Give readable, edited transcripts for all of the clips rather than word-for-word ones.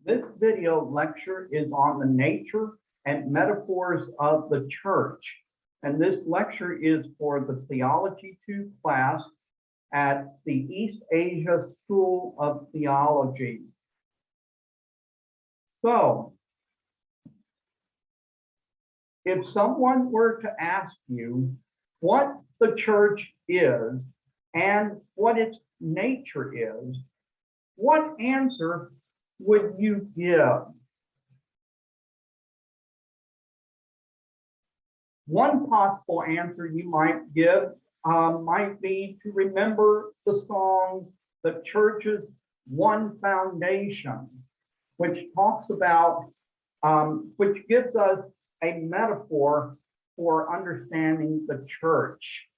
This video lecture is on the nature and metaphors of the church. And this lecture is for the Theology 2 class at the East Asia School of Theology. So, if someone were to ask you what the church is and what its nature is, what answer would you give? One possible answer you might give might be to remember the song, "The Church's One Foundation," which talks about, which gives us a metaphor for understanding the church.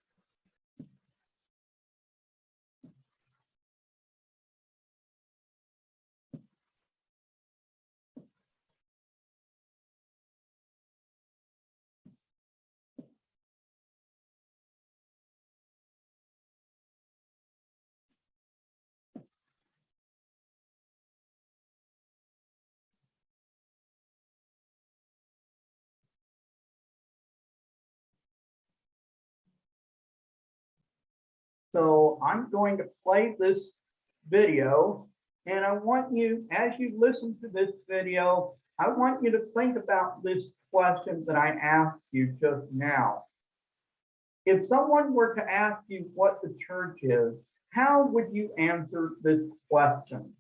So I'm going to play this video, and I want you, as you listen to this video, I want you to think about this question that I asked you just now. If someone were to ask you what the church is, how would you answer this question?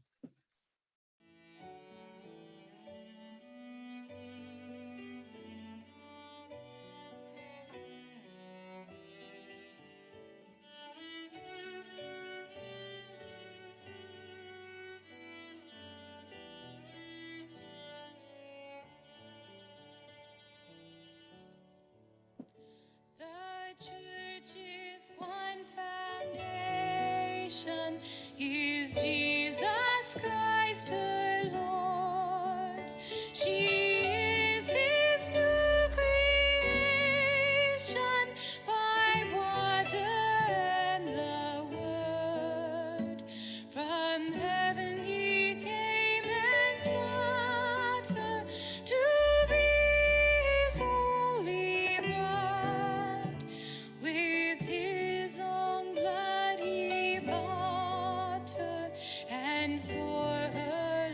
Church's one foundation is Jesus Christ her Lord. She is his new creation by water and the word. From heaven he came and sought her to be his holy bride. With his own blood he bought her, and for her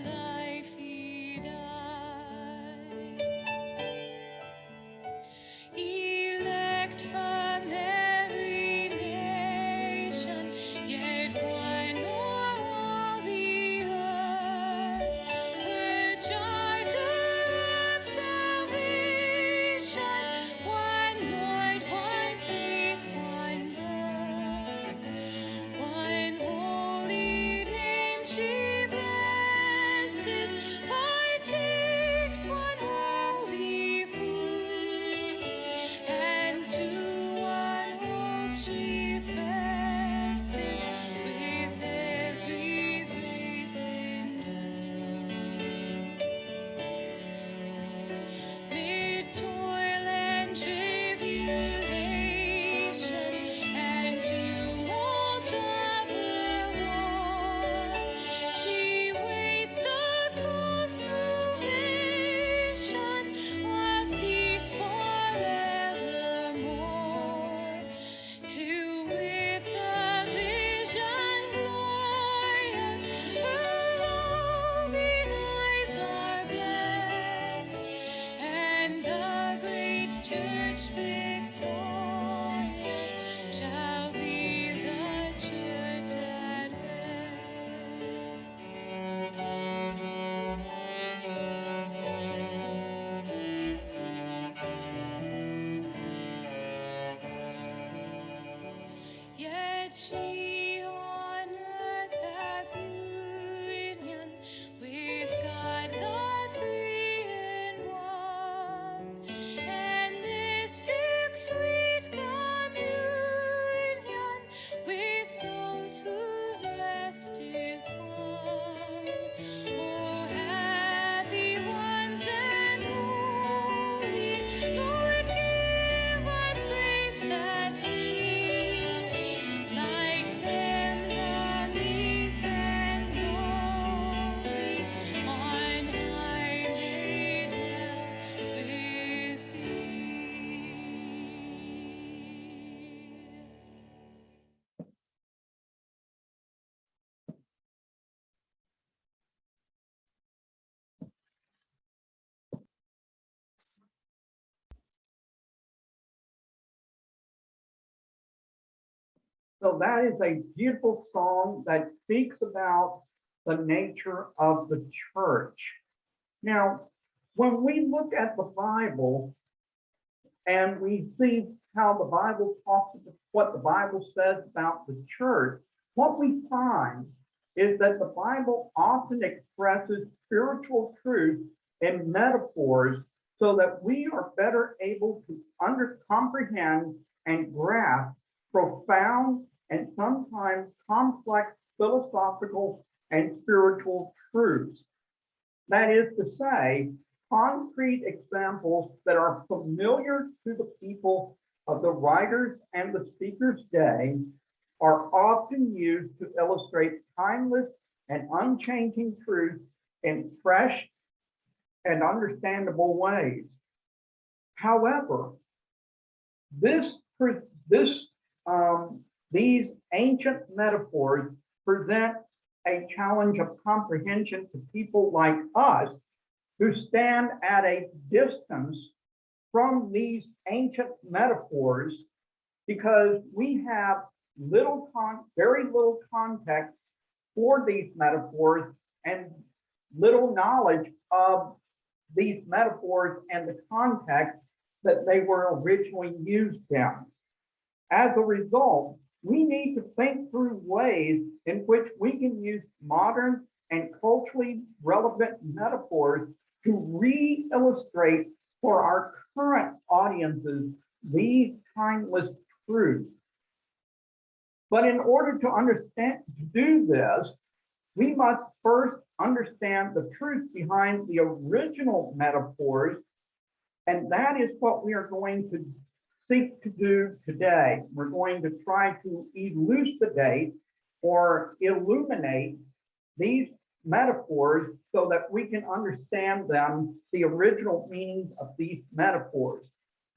So that is a beautiful song that speaks about the nature of the church. Now, when we look at the Bible and we see how the Bible talks about what the Bible says about the church, what we find is that the Bible often expresses spiritual truth in metaphors so that we are better able to comprehend and grasp profound and sometimes complex philosophical and spiritual truths. That is to say, concrete examples that are familiar to the people of the writers and the speaker's day are often used to illustrate timeless and unchanging truth in fresh and understandable ways. However, these ancient metaphors present a challenge of comprehension to people like us who stand at a distance from these ancient metaphors because we have very little context for these metaphors and little knowledge of these metaphors and the context that they were originally used in. As a result, we need to think through ways in which we can use modern and culturally relevant metaphors to re-illustrate for our current audiences these timeless truths. But in order to do this, we must first understand the truth behind the original metaphors, and that is what we are going to seek to do today. We're going to try to elucidate or illuminate these metaphors so that we can understand them, the original meanings of these metaphors.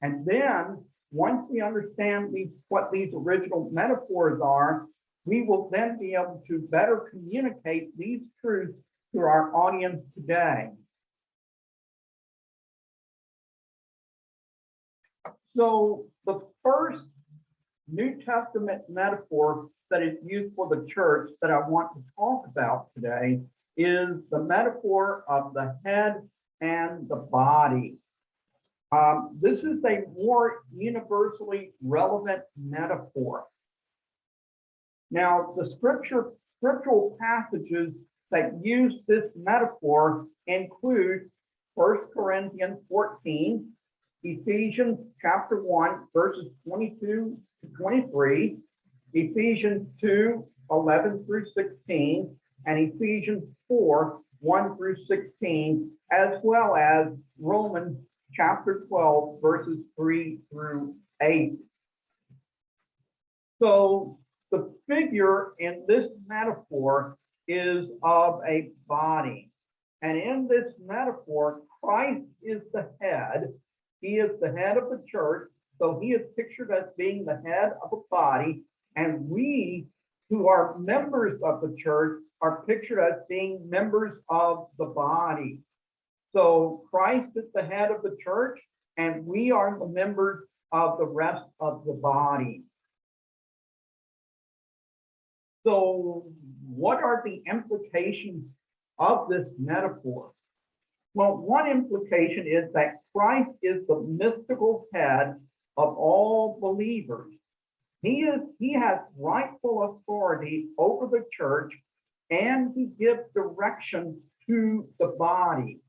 And then once we understand what these original metaphors are, we will then be able to better communicate these truths to our audience today. So the first New Testament metaphor that is used for the church that I want to talk about today is the metaphor of the head and the body. This is a more universally relevant metaphor. Now, the scriptural passages that use this metaphor include 1 Corinthians 14, Ephesians chapter 1, verses 22 to 23, Ephesians 2, 11 through 16, and Ephesians 4, 1 through 16, as well as Romans chapter 12, verses 3 through 8. So the figure in this metaphor is of a body. And in this metaphor, Christ is the head. He is the head of the church. So he is pictured as being the head of a body. And we, who are members of the church, are pictured as being members of the body. So Christ is the head of the church, and we are the members of the rest of the body. So what are the implications of this metaphor? Well, one implication is that Christ is the mystical head of all believers. He has rightful authority over the church, and he gives direction to the body.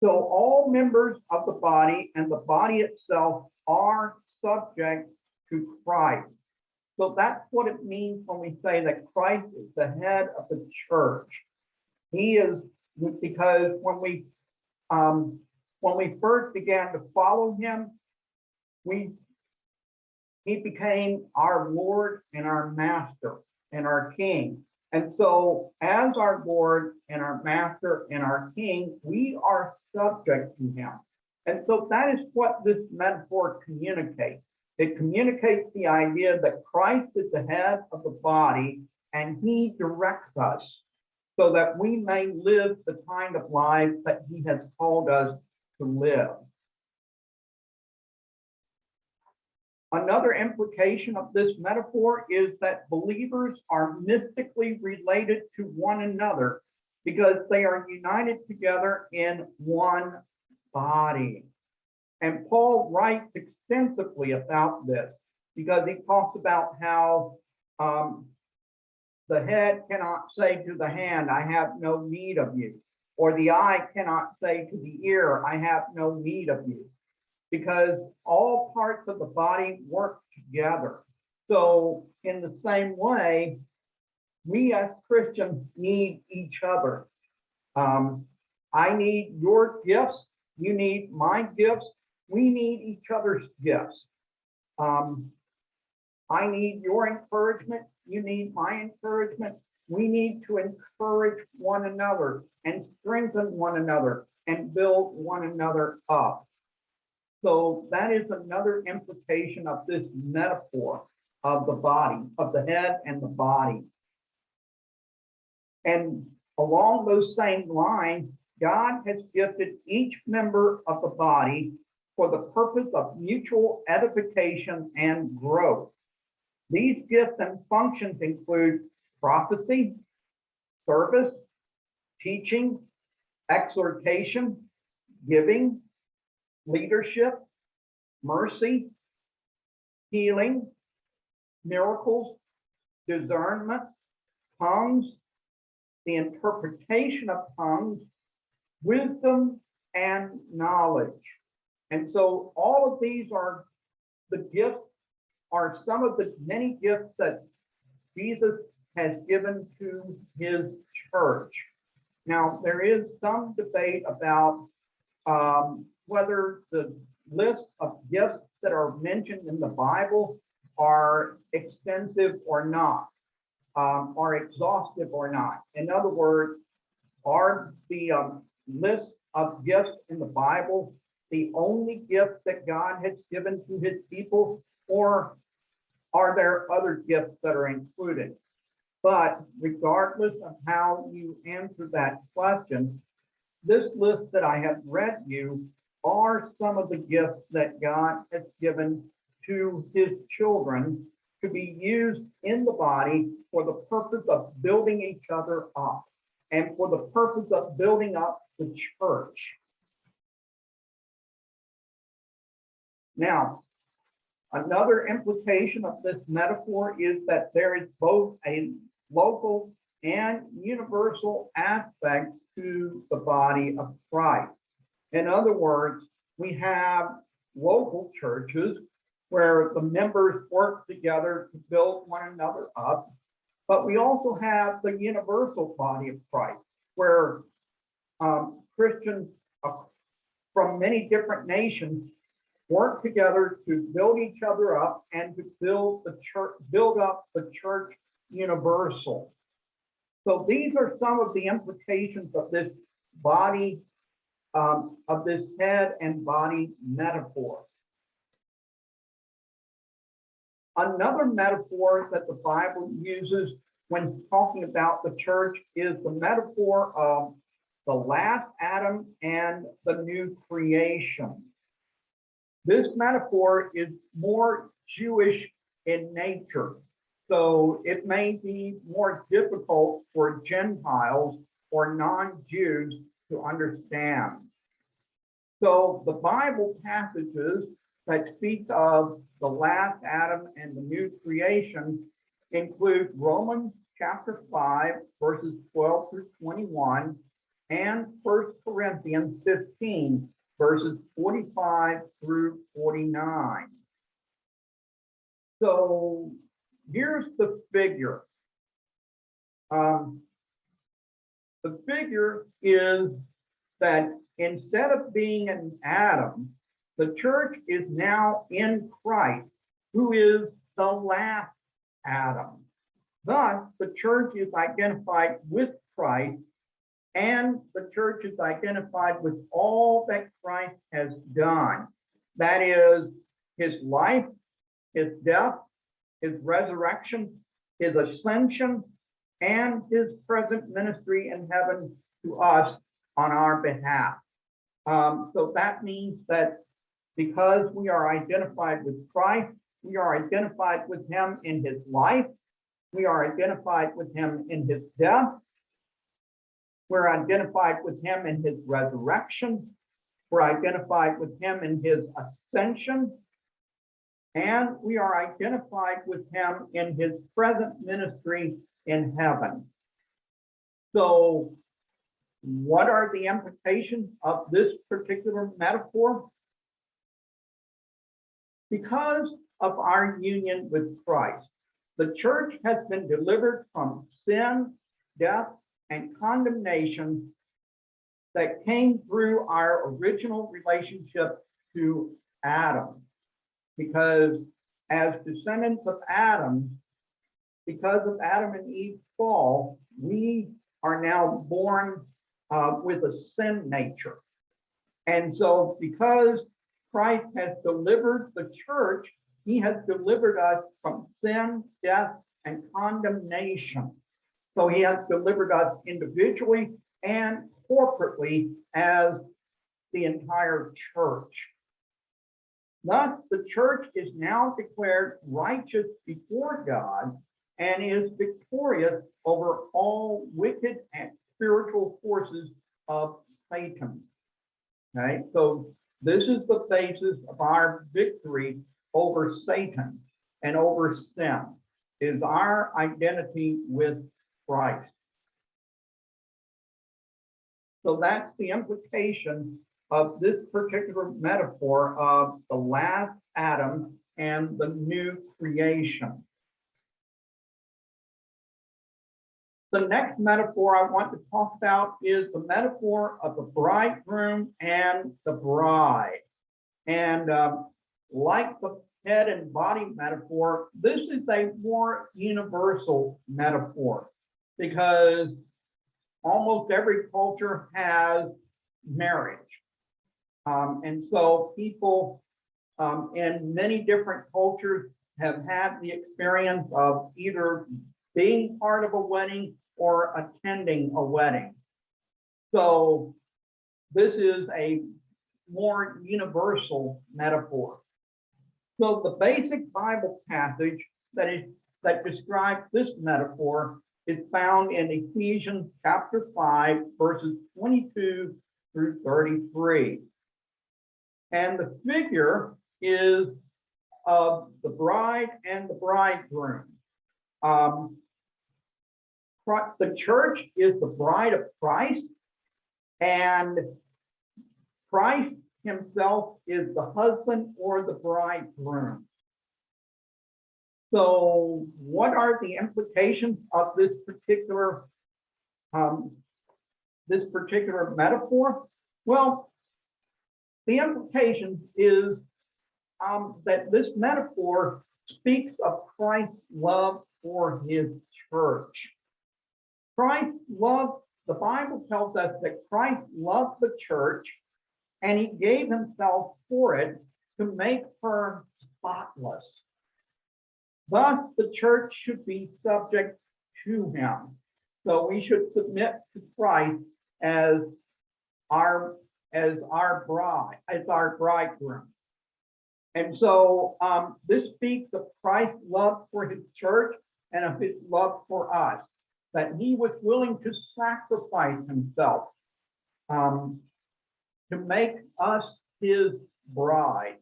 So all members of the body and the body itself are subject to Christ. So that's what it means when we say that Christ is the head of the church. He is, because when we first began to follow him, he became our Lord and our Master and our King. And so as our Lord and our Master and our King, we are subject to him. And so that is what this metaphor communicates. It communicates the idea that Christ is the head of the body and he directs us so that we may live the kind of life that he has called us to live. Another implication of this metaphor is that believers are mystically related to one another because they are united together in one body. And Paul writes extensively about this because he talks about how the head cannot say to the hand, I have no need of you, or the eye cannot say to the ear, I have no need of you, because all parts of the body work together. So in the same way, we as Christians need each other. I need your gifts. You need my gifts. We need each other's gifts. I need your encouragement. You need my encouragement. We need to encourage one another and strengthen one another and build one another up. So that is another implication of this metaphor of the body, of the head and the body. And along those same lines, God has gifted each member of the body for the purpose of mutual edification and growth. These gifts and functions include prophecy, service, teaching, exhortation, giving, leadership, mercy, healing, miracles, discernment, tongues, the interpretation of tongues, wisdom, and knowledge. And so all of these are the gifts, are some of the many gifts that Jesus has given to his church. Now, there is some debate about whether the list of gifts that are mentioned in the Bible are extensive or not, are exhaustive or not. In other words, are the list of gifts in the Bible the only gift that God has given to his people, or are there other gifts that are included? But regardless of how you answer that question, this list that I have read you are some of the gifts that God has given to his children to be used in the body for the purpose of building each other up and for the purpose of building up the church. Now, another implication of this metaphor is that there is both a local and universal aspect to the body of Christ. In other words, we have local churches where the members work together to build one another up, but we also have the universal body of Christ, where Christians from many different nations work together to build each other up and to build the church, build up the church universal. So these are some of the implications of this body, of this head and body metaphor. Another metaphor that the Bible uses when talking about the church is the metaphor of the last Adam and the new creation. This metaphor is more Jewish in nature, so it may be more difficult for Gentiles or non-Jews to understand. So the Bible passages that speak of the last Adam and the new creation include Romans chapter 5, verses 12 through 21, and 1 Corinthians 15, verses 45 through 49. So here's the figure. The figure is that instead of being an Adam, the church is now in Christ, who is the last Adam. Thus, the church is identified with Christ, and the church is identified with all that Christ has done. That is his life, his death, his resurrection, his ascension, and his present ministry in heaven to us on our behalf. So that means that because we are identified with Christ, We are identified with him in his life. We are identified with him in his death. We're identified with him in his resurrection. We're identified with him in his ascension. And we are identified with him in his present ministry in heaven. So, what are the implications of this particular metaphor? Because of our union with Christ, the church has been delivered from sin, death, and condemnation that came through our original relationship to Adam. Because as descendants of Adam, because of Adam and Eve's fall, we are now born with a sin nature. And so because Christ has delivered the church, he has delivered us from sin, death, and condemnation. So he has delivered us individually and corporately as the entire church. Thus, the church is now declared righteous before God and is victorious over all wicked and spiritual forces of Satan. Okay, so this is the basis of our victory over Satan and over sin, is our identity with Christ. So that's the implication of this particular metaphor of the last Adam and the new creation. The next metaphor I want to talk about is the metaphor of the bridegroom and the bride. And like the head and body metaphor, this is a more universal metaphor because almost every culture has marriage. And so people in many different cultures have had the experience of either being part of a wedding or attending a wedding. So this is a more universal metaphor. So the basic Bible passage that describes this metaphor is found in Ephesians chapter 5, verses 22 through 33. And the figure is of the bride and the bridegroom. The church is the bride of Christ, and Christ himself is the husband or the bridegroom. So what are the implications of this particular metaphor? Well, the implication is that this metaphor speaks of Christ's love for his church. Christ loved, the Bible tells us that Christ loved the church and he gave himself for it to make her spotless. Thus, the church should be subject to him. So we should submit to Christ as our bride, as our bridegroom. And so this speaks of Christ's love for his church and of his love for us, that he was willing to sacrifice himself to make us his bride.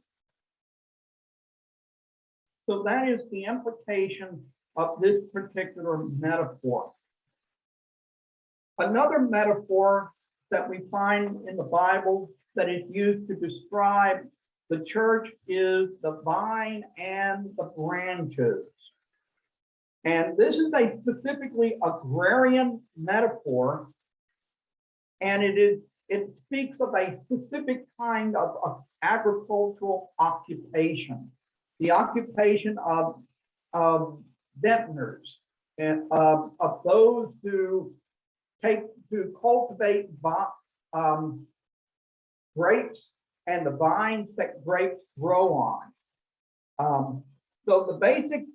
So that is the implication of this particular metaphor. Another metaphor that we find in the Bible that is used to describe the church is the vine and the branches. And this is a specifically agrarian metaphor, and it speaks of a specific kind of agricultural occupation, the occupation of vintners and of those who cultivate grapes and the vines that grapes grow on. So the basic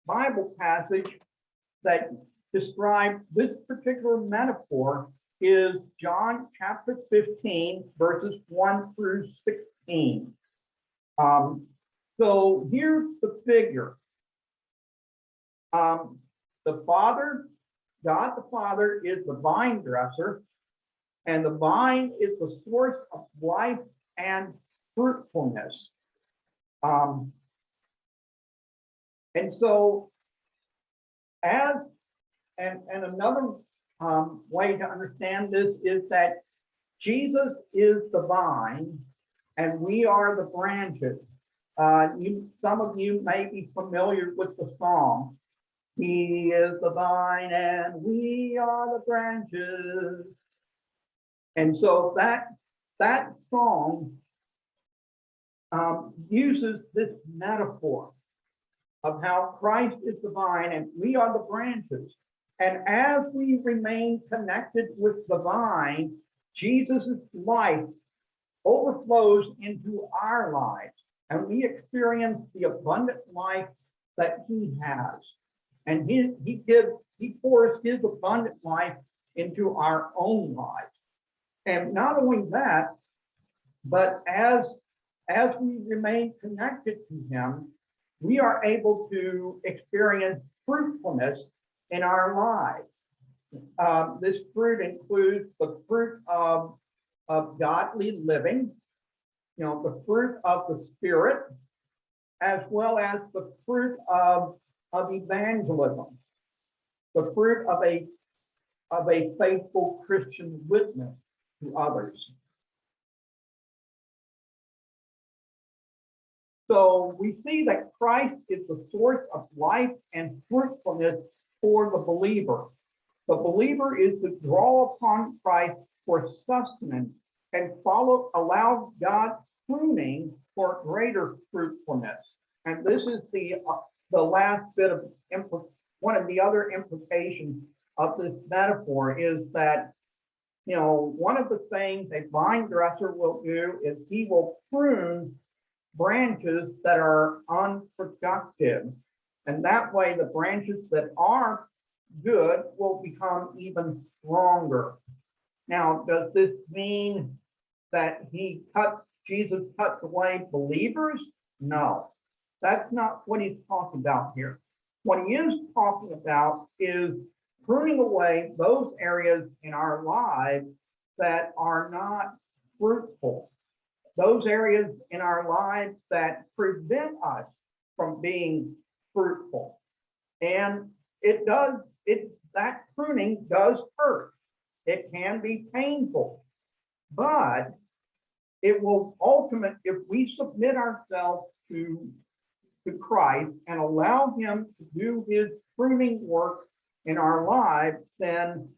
Bible passage that describes this particular metaphor is John chapter 15, verses 1 through 16. So here's the figure. The Father, God the Father, is the vine dresser, and the vine is the source of life and fruitfulness. And so, another way to understand this is that Jesus is the vine, and we are the branches. Some of you may be familiar with the song. He is the vine and we are the branches. And so that song uses this metaphor of how Christ is the vine and we are the branches. And as we remain connected with the vine, Jesus' life overflows into our lives, and we experience the abundant life that he has. And he pours his abundant life into our own lives. And not only that, but as we remain connected to him, we are able to experience fruitfulness in our lives. This fruit includes the fruit of godly living, the fruit of the Spirit, as well as the fruit of evangelism, the fruit of a faithful Christian witness to others. So we see that Christ is the source of life and fruitfulness for the believer. The believer is to draw upon Christ for sustenance and allow God's pruning for greater fruitfulness. And this is the last bit of one of the other implications of this metaphor is that, one of the things a vine dresser will do is he will prune branches that are unproductive. And that way the branches that are good will become even stronger. Now, does this mean that Jesus cuts away believers? No, that's not what he's talking about here. What he is talking about is pruning away those areas in our lives that are not fruitful, those areas in our lives that prevent us from being fruitful. And that pruning does hurt. It can be painful, but it will ultimately, if we submit ourselves to Christ and allow him to do his pruning work in our lives, then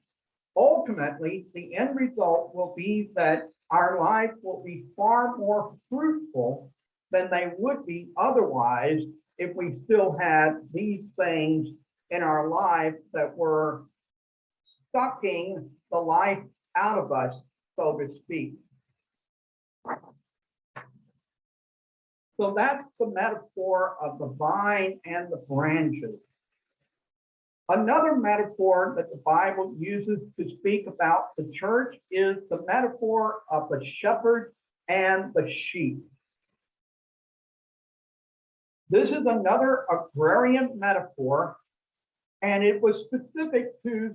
ultimately the end result will be that our lives will be far more fruitful than they would be otherwise if we still had these things in our lives that were sucking the life out of us, so to speak. So that's the metaphor of the vine and the branches. Another metaphor that the Bible uses to speak about the church is the metaphor of the shepherd and the sheep. This is another agrarian metaphor, and it was specific to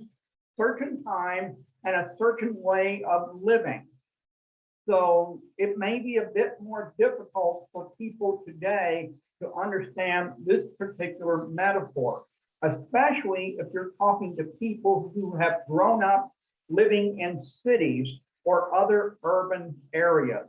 certain times and a certain way of living. So it may be a bit more difficult for people today to understand this particular metaphor, especially if you're talking to people who have grown up living in cities or other urban areas.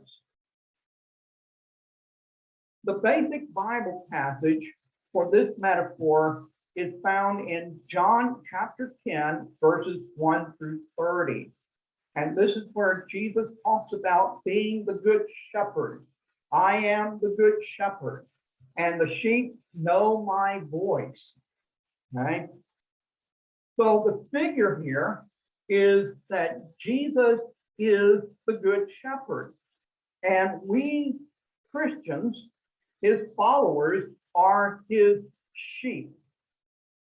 The basic Bible passage for this metaphor is found in John chapter 10, verses 1 through 30. And this is where Jesus talks about being the good shepherd. I am the good shepherd, and the sheep know my voice. Right? So the figure here is that Jesus is the good shepherd, and we Christians, his followers, are his sheep.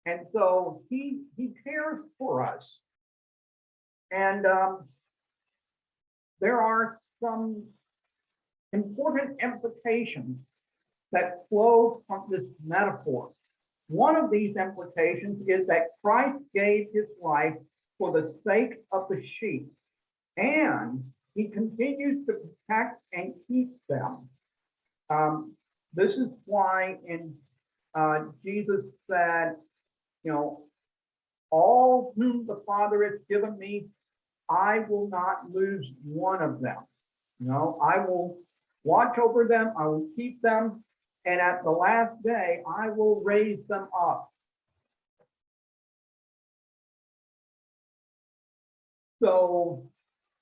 And so he cares for us. And there are some important implications that flow from this metaphor. One of these implications is that Christ gave his life for the sake of the sheep, and he continues to protect and keep them. This is why in Jesus said, all whom the Father has given me, I will not lose one of them. I will watch over them, I will keep them, and at the last day, I will raise them up. So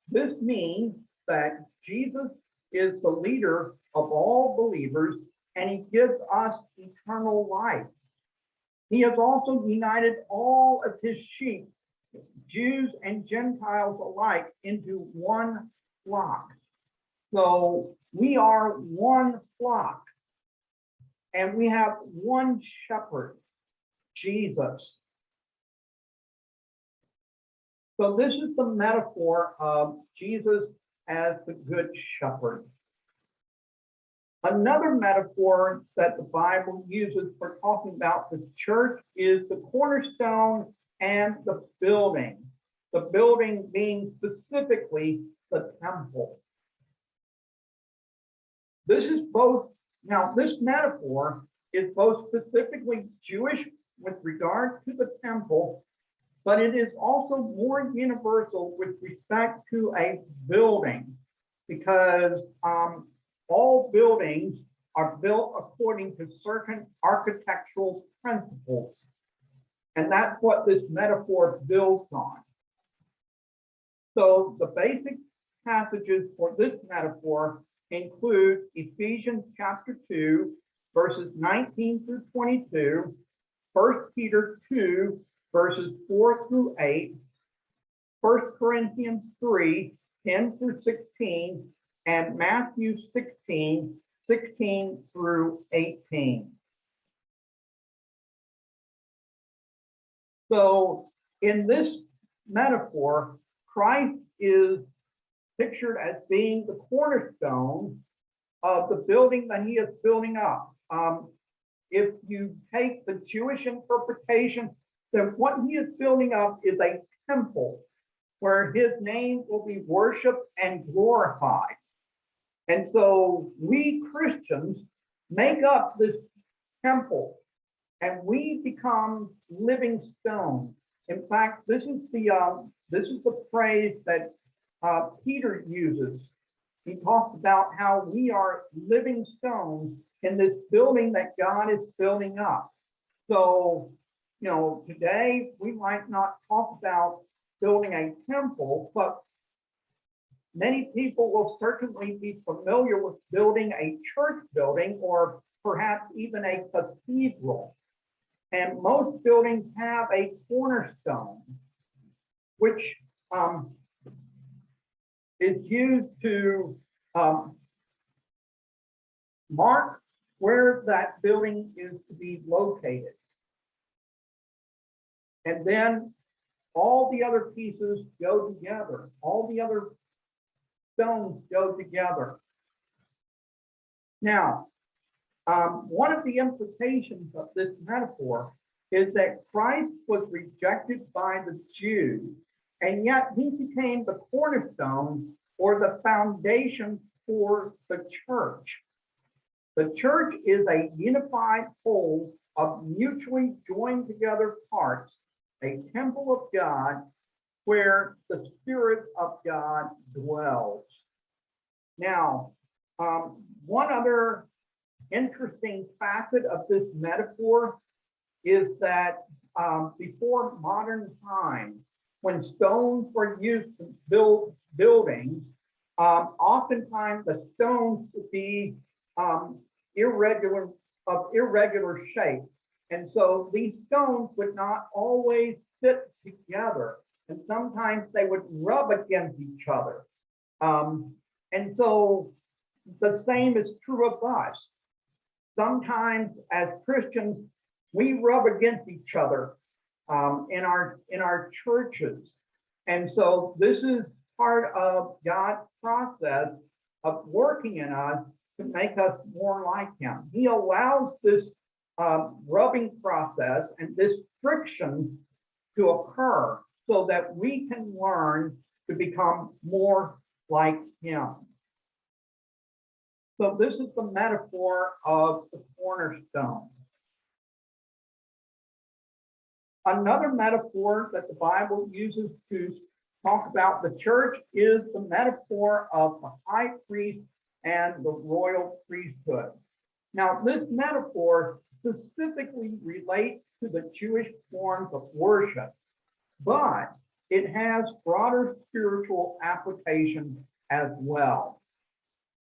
this means that Jesus is the leader of all believers, and he gives us eternal life. He has also united all of his sheep, Jews and Gentiles alike, into one flock. So we are one flock, and we have one shepherd, Jesus. So this is the metaphor of Jesus as the good shepherd. Another metaphor that the Bible uses for talking about the church is the cornerstone and the building being specifically the temple. This metaphor is both specifically Jewish with regard to the temple, but it is also more universal with respect to a building, because all buildings are built according to certain architectural principles. And that's what this metaphor builds on. So the basic passages for this metaphor include Ephesians chapter 2, verses 19 through 22, 1 Peter 2, verses 4 through 8, 1 Corinthians 3, 10 through 16, and Matthew 16, 16 through 18. So in this metaphor, Christ is pictured as being the cornerstone of the building that he is building up. If you take the Jewish interpretation, then what he is building up is a temple where his name will be worshiped and glorified. And so we Christians make up this temple, and we become living stones. In fact, this is the phrase that Peter uses. He talks about how we are living stones in this building that God is building up. So, today we might not talk about building a temple, but many people will certainly be familiar with building a church building or perhaps even a cathedral. And most buildings have a cornerstone, which is used to mark where that building is to be located. And then all the other pieces go together. All the other stones go together. Now, one of the implications of this metaphor is that Christ was rejected by the Jews, and yet he became the cornerstone or the foundation for the church. The church is a unified whole of mutually joined together parts, a temple of God where the Spirit of God dwells. Now, one other interesting facet of this metaphor is that before modern times, when stones were used to build buildings, oftentimes the stones would be of irregular shape. And so these stones would not always fit together. And sometimes they would rub against each other. And so the same is true of us. Sometimes as Christians, we rub against each other in our churches. And so this is part of God's process of working in us to make us more like him. He allows this rubbing process and this friction to occur so that we can learn to become more like him. So this is the metaphor of the cornerstone. Another metaphor that the Bible uses to talk about the church is the metaphor of the high priest and the royal priesthood. Now, this metaphor specifically relates to the Jewish forms of worship, but it has broader spiritual applications as well.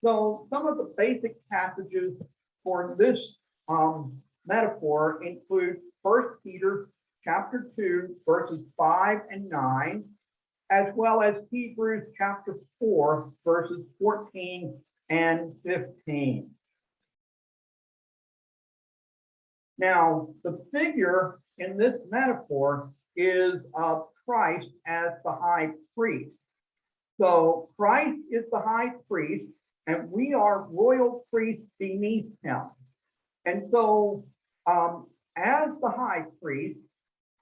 So some of the basic passages for this metaphor include 1 Peter chapter 2, verses 5 and 9, as well as Hebrews chapter 4, verses 14 and 15. Now, the figure in this metaphor is of Christ as the high priest. So Christ is the high priest, and we are royal priests beneath him. And so, as the high priest,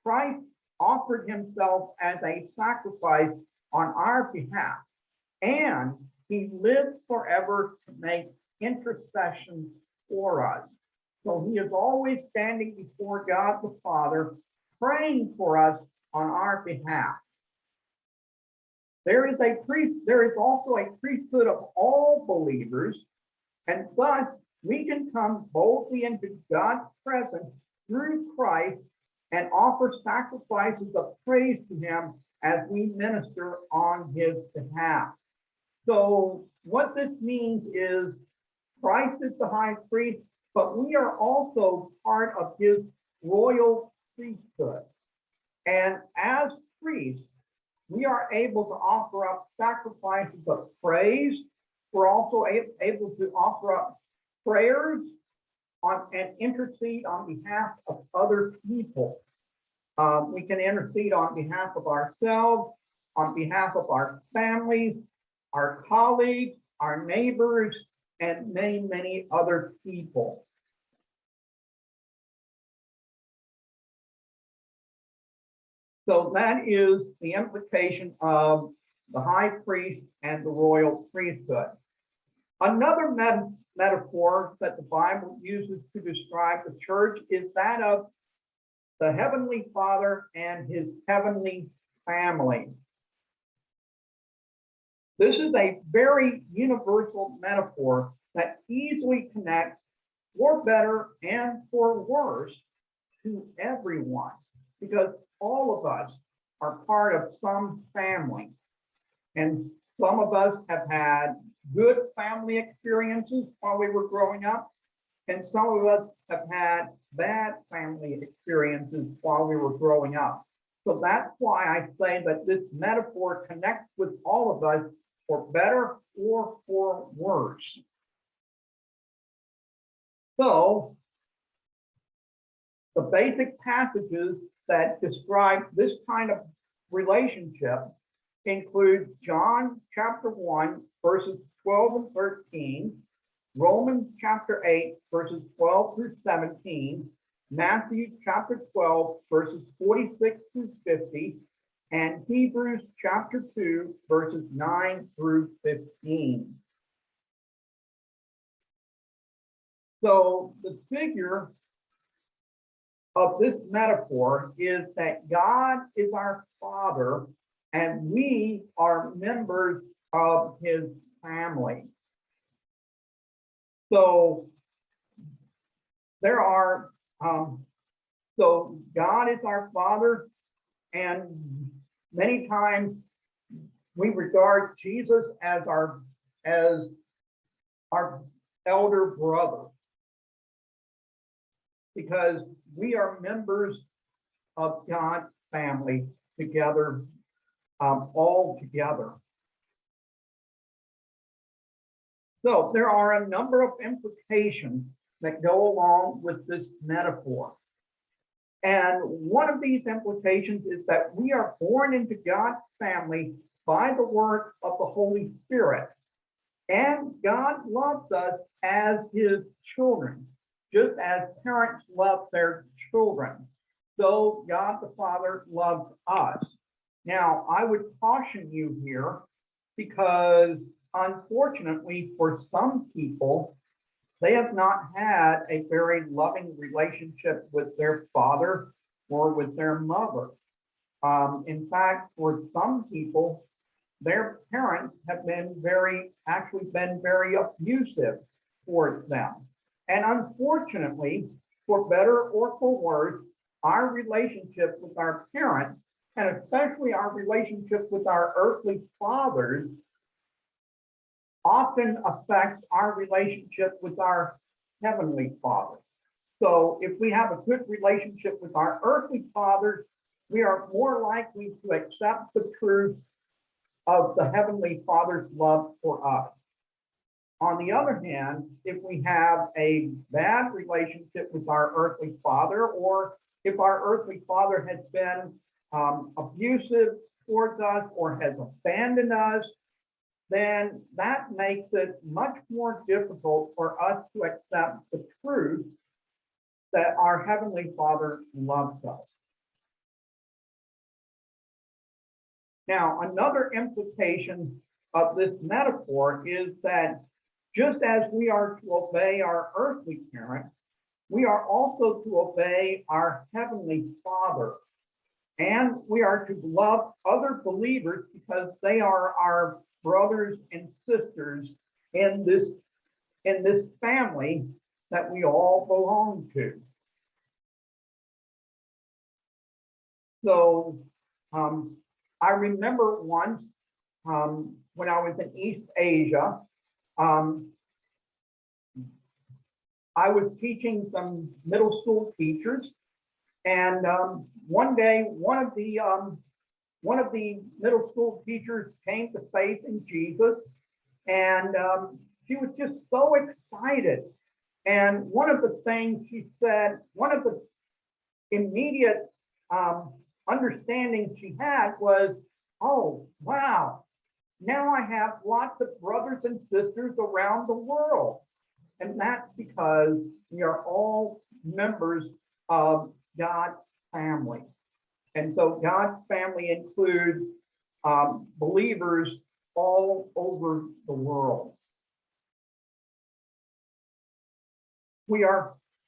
Christ offered himself as a sacrifice on our behalf, and he lives forever to make intercession for us. So he is always standing before God the Father, praying for us on our behalf. There is also a priesthood of all believers, and thus we can come boldly into God's presence through Christ and offer sacrifices of praise to him as we minister on his behalf. So what this means is Christ is the high priest, but we are also part of his royal priesthood. And as priests, we are able to offer up sacrifices of praise. We're also able to offer up prayers and intercede on behalf of other people. We can intercede on behalf of ourselves, on behalf of our families, our colleagues, our neighbors, and many, many other people. So that is the implication of the high priest and the royal priesthood. Another metaphor that the Bible uses to describe the church is that of the Heavenly Father and his heavenly family. This is a very universal metaphor that easily connects, for better and for worse, to everyone, because all of us are part of some family. And some of us have had good family experiences while we were growing up, and some of us have had bad family experiences while we were growing up. So that's why I say that this metaphor connects with all of us for better or for worse. So the basic passages that describe this kind of relationship include John chapter 1, verses 12 and 13, Romans chapter 8, verses 12 through 17, Matthew chapter 12, verses 46 through 50, and Hebrews chapter 2, verses 9 through 15. So the figure of this metaphor is that God is our Father and we are members of his family. So there are, so God is our Father, and many times we regard Jesus as our elder brother, because we are members of God's family together, all together. So there are a number of implications that go along with this metaphor. And one of these implications is that we are born into God's family by the work of the Holy Spirit. And God loves us as his children, just as parents love their children. So God the Father loves us. Now, I would caution you here because unfortunately for some people, they have not had a very loving relationship with their father or with their mother. In fact, for some people, their parents have been actually been very abusive towards them. And unfortunately, for better or for worse, our relationship with our parents, and especially our relationship with our earthly fathers, often affects our relationship with our heavenly Father. So if we have a good relationship with our earthly fathers, we are more likely to accept the truth of the heavenly Father's love for us. On the other hand, if we have a bad relationship with our earthly father, or if our earthly father has been abusive towards us or has abandoned us, then that makes it much more difficult for us to accept the truth that our heavenly Father loves us. Now, another implication of this metaphor is that just as we are to obey our earthly parents, we are also to obey our heavenly Father. And we are to love other believers because they are our brothers and sisters in this family that we all belong to. So I remember once when I was in East Asia, I was teaching some middle school teachers, and one day one of the middle school teachers came to faith in Jesus, and she was just so excited. And one of the things she said, one of the immediate understanding she had was, oh, wow, now I have lots of brothers and sisters around the world. And that's because we are all members of God's family. And so God's family includes believers all over the world.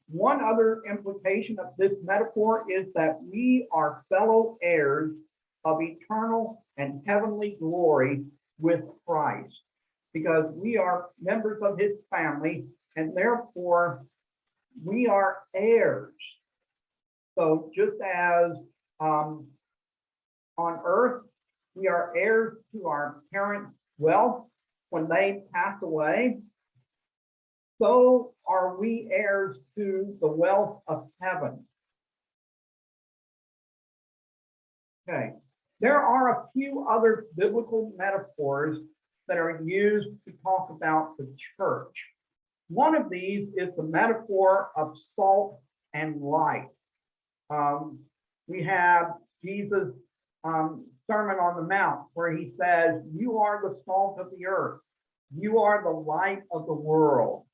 One other implication of this metaphor is that we are fellow heirs of eternal and heavenly glory with Christ, because we are members of his family, and therefore we are heirs. So just as on earth, we are heirs to our parents' wealth when they pass away, so are we heirs to the wealth of heaven. Okay, there are a few other biblical metaphors that are used to talk about the church. One of these is the metaphor of salt and light. We have Jesus' Sermon on the Mount, where he says, "You are the salt of the earth. You are the light of the world."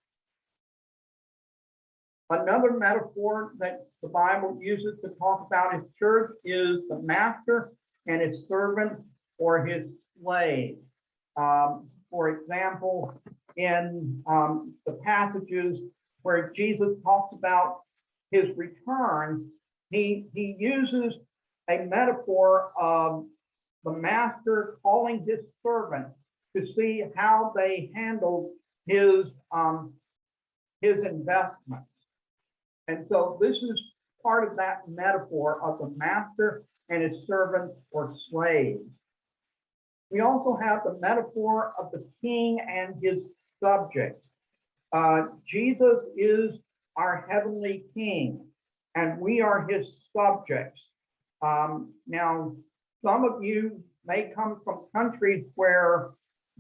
Another metaphor that the Bible uses to talk about his church is the master and his servant or his slave. For example, in the passages where Jesus talks about his return, he uses a metaphor of the master calling his servant to see how they handled his investments. And so this is part of that metaphor of the master and his servants or slaves. We also have the metaphor of the king and his subjects. Jesus is our heavenly king, and we are his subjects. Now, some of you may come from countries where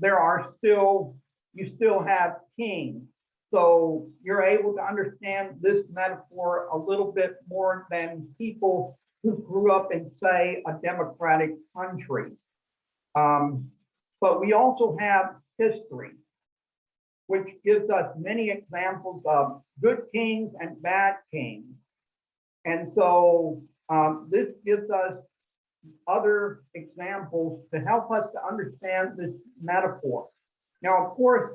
you still have kings. So you're able to understand this metaphor a little bit more than people who grew up in, say, a democratic country. But we also have history. which gives us many examples of good kings and bad kings. And so this gives us other examples to help us to understand this metaphor. Now, of course,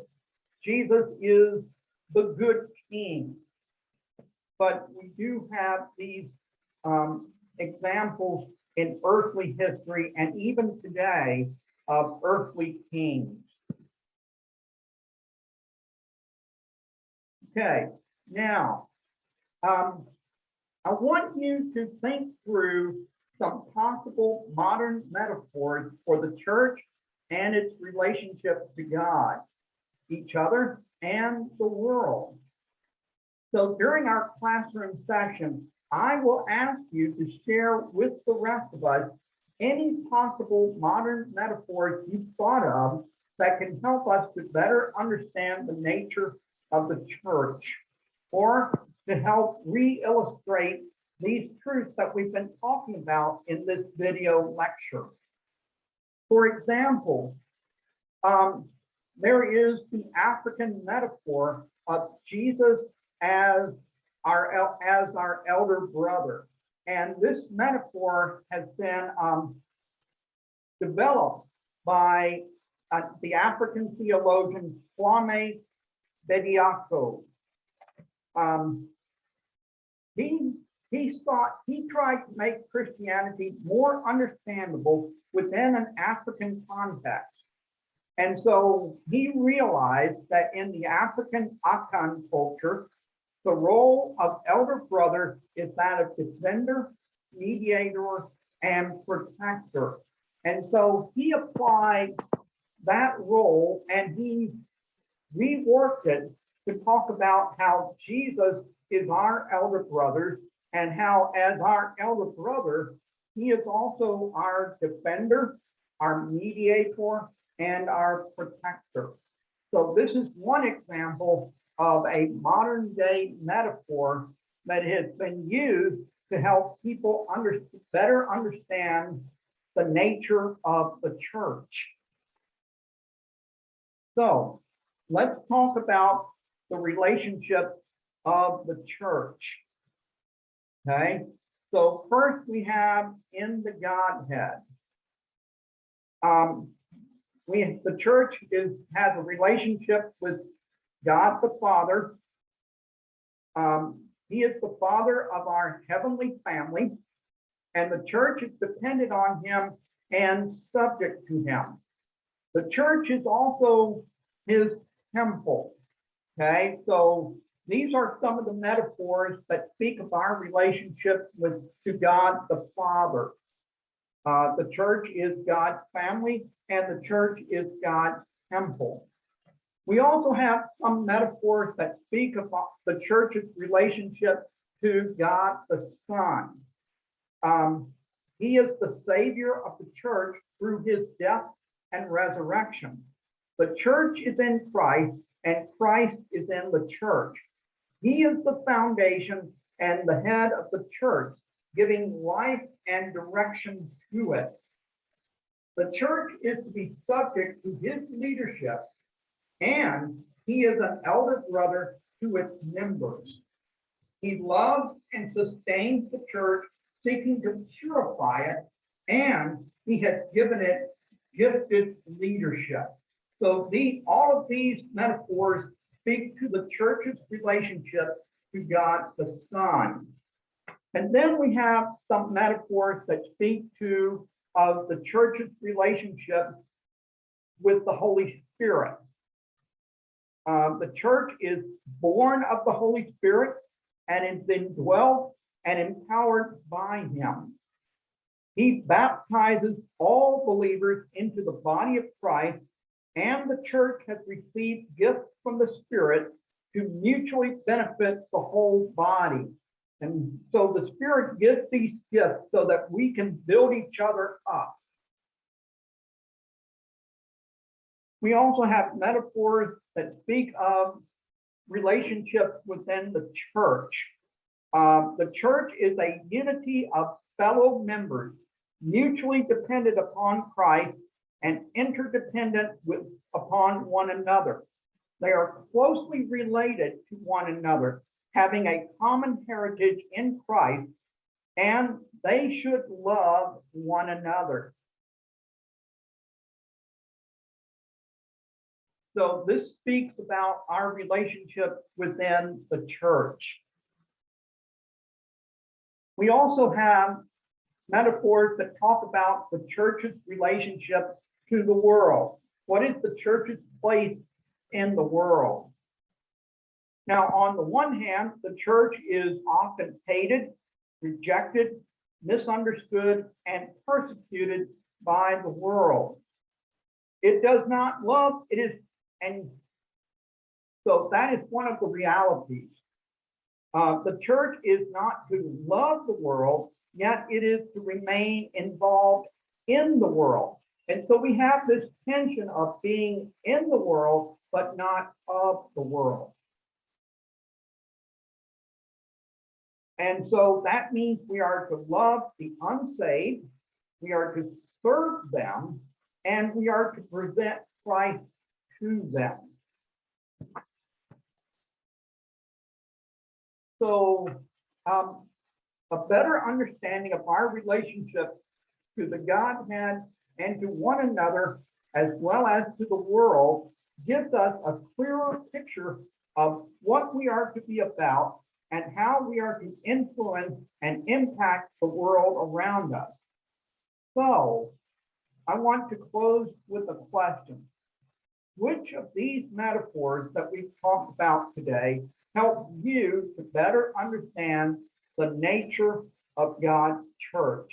Jesus is the good king, but we do have these examples in earthly history and even today of earthly kings. Okay, now I want you to think through some possible modern metaphors for the church and its relationship to God, each other, and the world. So during our classroom session, I will ask you to share with the rest of us any possible modern metaphors you've thought of that can help us to better understand the nature of the church, or to help re-illustrate these truths that we've been talking about in this video lecture. For example, there is the African metaphor of Jesus as our elder brother. And this metaphor has been developed by the African theologian Kwame Bediako. He tried to make Christianity more understandable within an African context. And so he realized that in the African Akan culture, the role of elder brother is that of defender, mediator, and protector. And so he applied that role and he reworked it to talk about how Jesus is our elder brother, and how as our elder brother, he is also our defender, our mediator, and our protector. So this is one example of a modern day metaphor that has been used to help people better understand the nature of the church. So let's talk about the relationship of the church. Okay, so first we have in the Godhead. The church has a relationship with God the Father. He is the father of our heavenly family, and the church is dependent on him and subject to him. The church is also his temple. Okay, so these are some of the metaphors that speak of our relationship to God the Father. The church is God's family, and the church is God's temple. We also have some metaphors that speak about the church's relationship to God the Son. He is the Savior of the church through his death and resurrection. The church is in Christ, and Christ is in the church. He is the foundation and the head of the church, giving life and direction to it. The church is to be subject to his leadership, and he is an elder brother to its members. He loves and sustains the church, seeking to purify it, and he has given it gifted leadership. So all of these metaphors speak to the church's relationship to God the Son. And then we have some metaphors that speak to the church's relationship with the Holy Spirit. The church is born of the Holy Spirit and is indwelt and empowered by him. He baptizes all believers into the body of Christ, and the church has received gifts from the Spirit to mutually benefit the whole body. And so the Spirit gives these gifts so that we can build each other up. We also have metaphors that speak of relationships within the church. The church is a unity of fellow members, mutually dependent upon Christ and interdependent upon one another. They are closely related to one another, having a common heritage in Christ, and they should love one another. So this speaks about our relationship within the church. We also have metaphors that talk about the church's relationship to the world. What is the church's place in the world? Now, on the one hand, the church is often hated, rejected, misunderstood, and persecuted by the world. It does not love, it is, and so that is one of the realities. The church is not to love the world, yet it is to remain involved in the world. And so we have this tension of being in the world, but not of the world. And so that means we are to love the unsaved, we are to serve them, and we are to present Christ to them. So a better understanding of our relationship to the Godhead and to one another, as well as to the world, gives us a clearer picture of what we are to be about and how we are to influence and impact the world around us. So I want to close with a question. Which of these metaphors that we've talked about today help you to better understand the nature of God's church?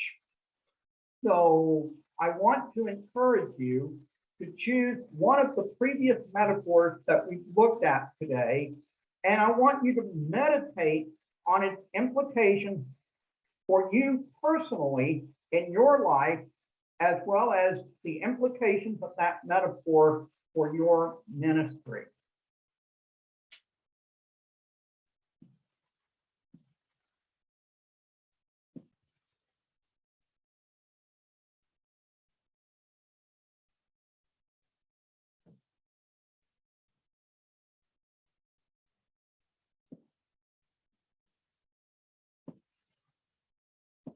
So I want to encourage you to choose one of the previous metaphors that we've looked at today, and I want you to meditate on its implications for you personally in your life, as well as the implications of that metaphor for your ministry.